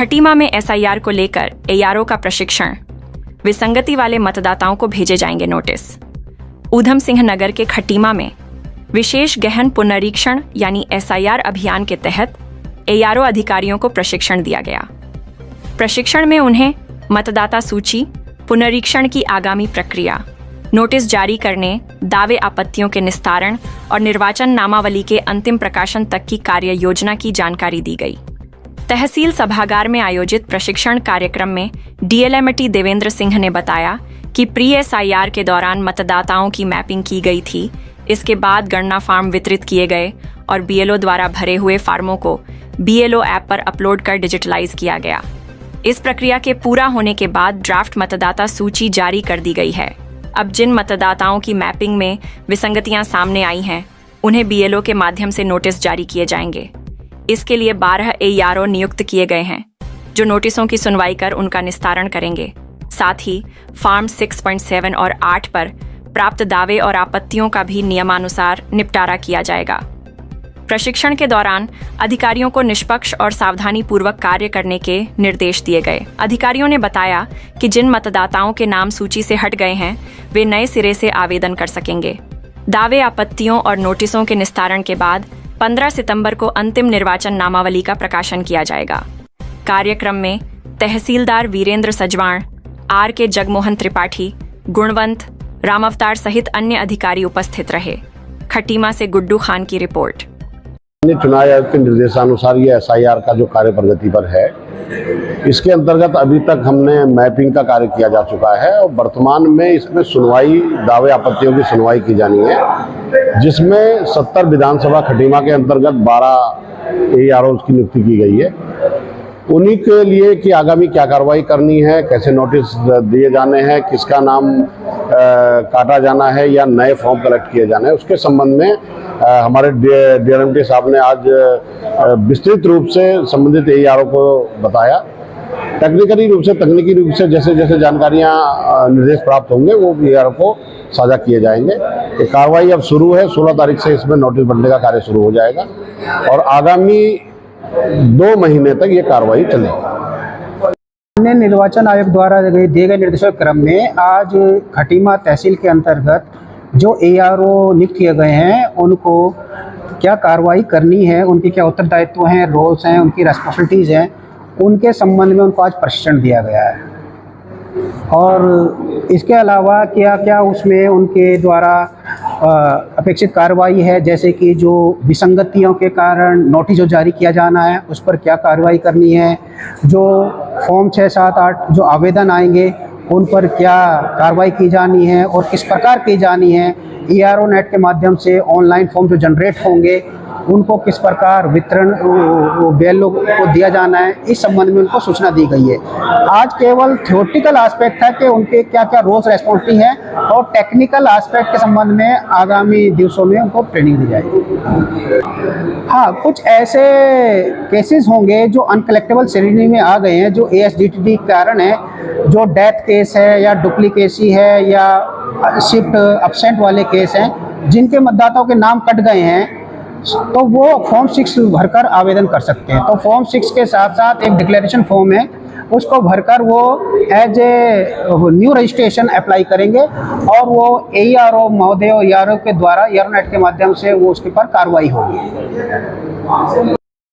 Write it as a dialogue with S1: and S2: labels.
S1: खटीमा में एसआईआर को लेकर एआरओ का प्रशिक्षण, विसंगति वाले मतदाताओं को भेजे जाएंगे नोटिस। ऊधम सिंह नगर के खटीमा में विशेष गहन पुनरीक्षण यानी एसआईआर अभियान के तहत एआरओ अधिकारियों को प्रशिक्षण दिया गया। प्रशिक्षण में उन्हें मतदाता सूची पुनरीक्षण की आगामी प्रक्रिया, नोटिस जारी करने, दावे आपत्तियों के निस्तारण और निर्वाचन नामावली के अंतिम प्रकाशन तक की कार्य योजना की जानकारी दी गई। तहसील सभागार में आयोजित प्रशिक्षण कार्यक्रम में डीएलएमटी देवेंद्र सिंह ने बताया कि प्री एसआईआर के दौरान मतदाताओं की मैपिंग की गई थी। इसके बाद गणना फार्म वितरित किए गए और बीएलओ द्वारा भरे हुए फार्मों को बीएलओ ऐप पर अपलोड कर डिजिटलाइज किया गया। इस प्रक्रिया के पूरा होने के बाद ड्राफ्ट मतदाता सूची जारी कर दी गई है। अब जिन मतदाताओं की मैपिंग में विसंगतियां सामने आई हैं, उन्हें बीएलओ के माध्यम से नोटिस जारी किए जाएंगे। इसके लिए 12 एआरओ नियुक्त किए गए हैं, जो नोटिसों की सुनवाई कर उनका निस्तारण करेंगे। साथ ही फार्म 6.7 और 8 पर प्राप्त दावे और आपत्तियों का भी नियमानुसार निपटारा किया जाएगा। प्रशिक्षण के दौरान अधिकारियों को निष्पक्ष और सावधानी पूर्वक कार्य करने के निर्देश दिए गए। अधिकारियों ने बताया कि जिन मतदाताओं के नाम सूची से हट गए हैं, वे नए सिरे से आवेदन कर सकेंगे। दावे, आपत्तियों और नोटिसों के निस्तारण के बाद 15 सितंबर को अंतिम निर्वाचन नामावली का प्रकाशन किया जाएगा। कार्यक्रम में तहसीलदार वीरेंद्र सजवाण, आर के जगमोहन त्रिपाठी, गुणवंत, राम अवतार सहित अन्य अधिकारी उपस्थित रहे। खटीमा से गुड्डू खान की रिपोर्ट।
S2: चुनाव आयोग के निर्देशानुसार ये एसआईआर का जो कार्य प्रगति पर है, इसके अंतर्गत अभी तक हमने मैपिंग का कार्य किया जा चुका है और वर्तमान में इसमें सुनवाई, दावे आपत्तियों की सुनवाई की जानी है, जिसमें 70 विधानसभा खटीमा के अंतर्गत 12 एआरओ की नियुक्ति की गई है। उन्हीं के लिए कि आगामी क्या कार्रवाई करनी है, कैसे नोटिस दिए जाने हैं, किसका नाम काटा जाना है या नए फॉर्म कलेक्ट किए जाने हैं, उसके संबंध में हमारे डीएलएमटी साहब ने आज विस्तृत रूप से संबंधित एआरओ को बताया। तकनीकी रूप से जैसे जैसे जानकारियां, निर्देश प्राप्त होंगे वो एआरओ को साझा किए जाएंगे। ये कार्रवाई अब शुरू है। 16 तारीख से इसमें नोटिस बनने का कार्य शुरू हो जाएगा और आगामी 2 महीने तक ये कार्रवाई चलेगी।
S3: निर्वाचन आयोग द्वारा दिए गए निर्देशों के क्रम में आज खटीमा तहसील के अंतर्गत जो एआरओ नियुक्त किए गए हैं, उनको क्या कार्रवाई करनी है, उनके क्या उत्तरदायित्व हैं, रोल्स हैं, उनकी रेस्पॉन्सिबिलिटीज़ हैं, उनके संबंध में उनको आज प्रशिक्षण दिया गया है। और इसके अलावा क्या क्या उसमें उनके द्वारा अपेक्षित कार्रवाई है, जैसे कि जो विसंगतियों के कारण नोटिस जो जारी किया जाना है उस पर क्या कार्रवाई करनी है, जो फॉर्म 6, 7, 8 जो आवेदन आएंगे उन पर क्या कार्रवाई की जानी है और किस प्रकार की जानी है, एआरओ नेट के माध्यम से ऑनलाइन फॉर्म जो जनरेट होंगे उनको किस प्रकार वितरण बीएलओ को दिया जाना है, इस संबंध में उनको सूचना दी गई है। आज केवल थ्योरेटिकल एस्पेक्ट है कि उनके क्या क्या रोल्स रेस्पॉन्सिबिलिटी हैं और टेक्निकल एस्पेक्ट के संबंध में आगामी दिवसों में उनको ट्रेनिंग दी जाएगी। हाँ, कुछ ऐसे केसेस होंगे जो अनकलेक्टेबल श्रेणी में आ गए हैं, जो एएसडीटीडी के कारण है, जो डेथ केस है या डुप्लीकेसी है या शिफ्ट अब्सेंट वाले केस हैं, जिनके मतदाताओं के नाम कट गए हैं, तो वो फॉर्म 6 भरकर आवेदन कर सकते हैं। तो फॉर्म 6 के साथ साथ एक डिक्लेरेशन फॉर्म है, उसको भरकर वो as a new registration apply करेंगे और वो एआरओ महोदय और एआरओ के द्वारा एआरओ नेट के माध्यम से वो उसके पर कार्रवाई होगी।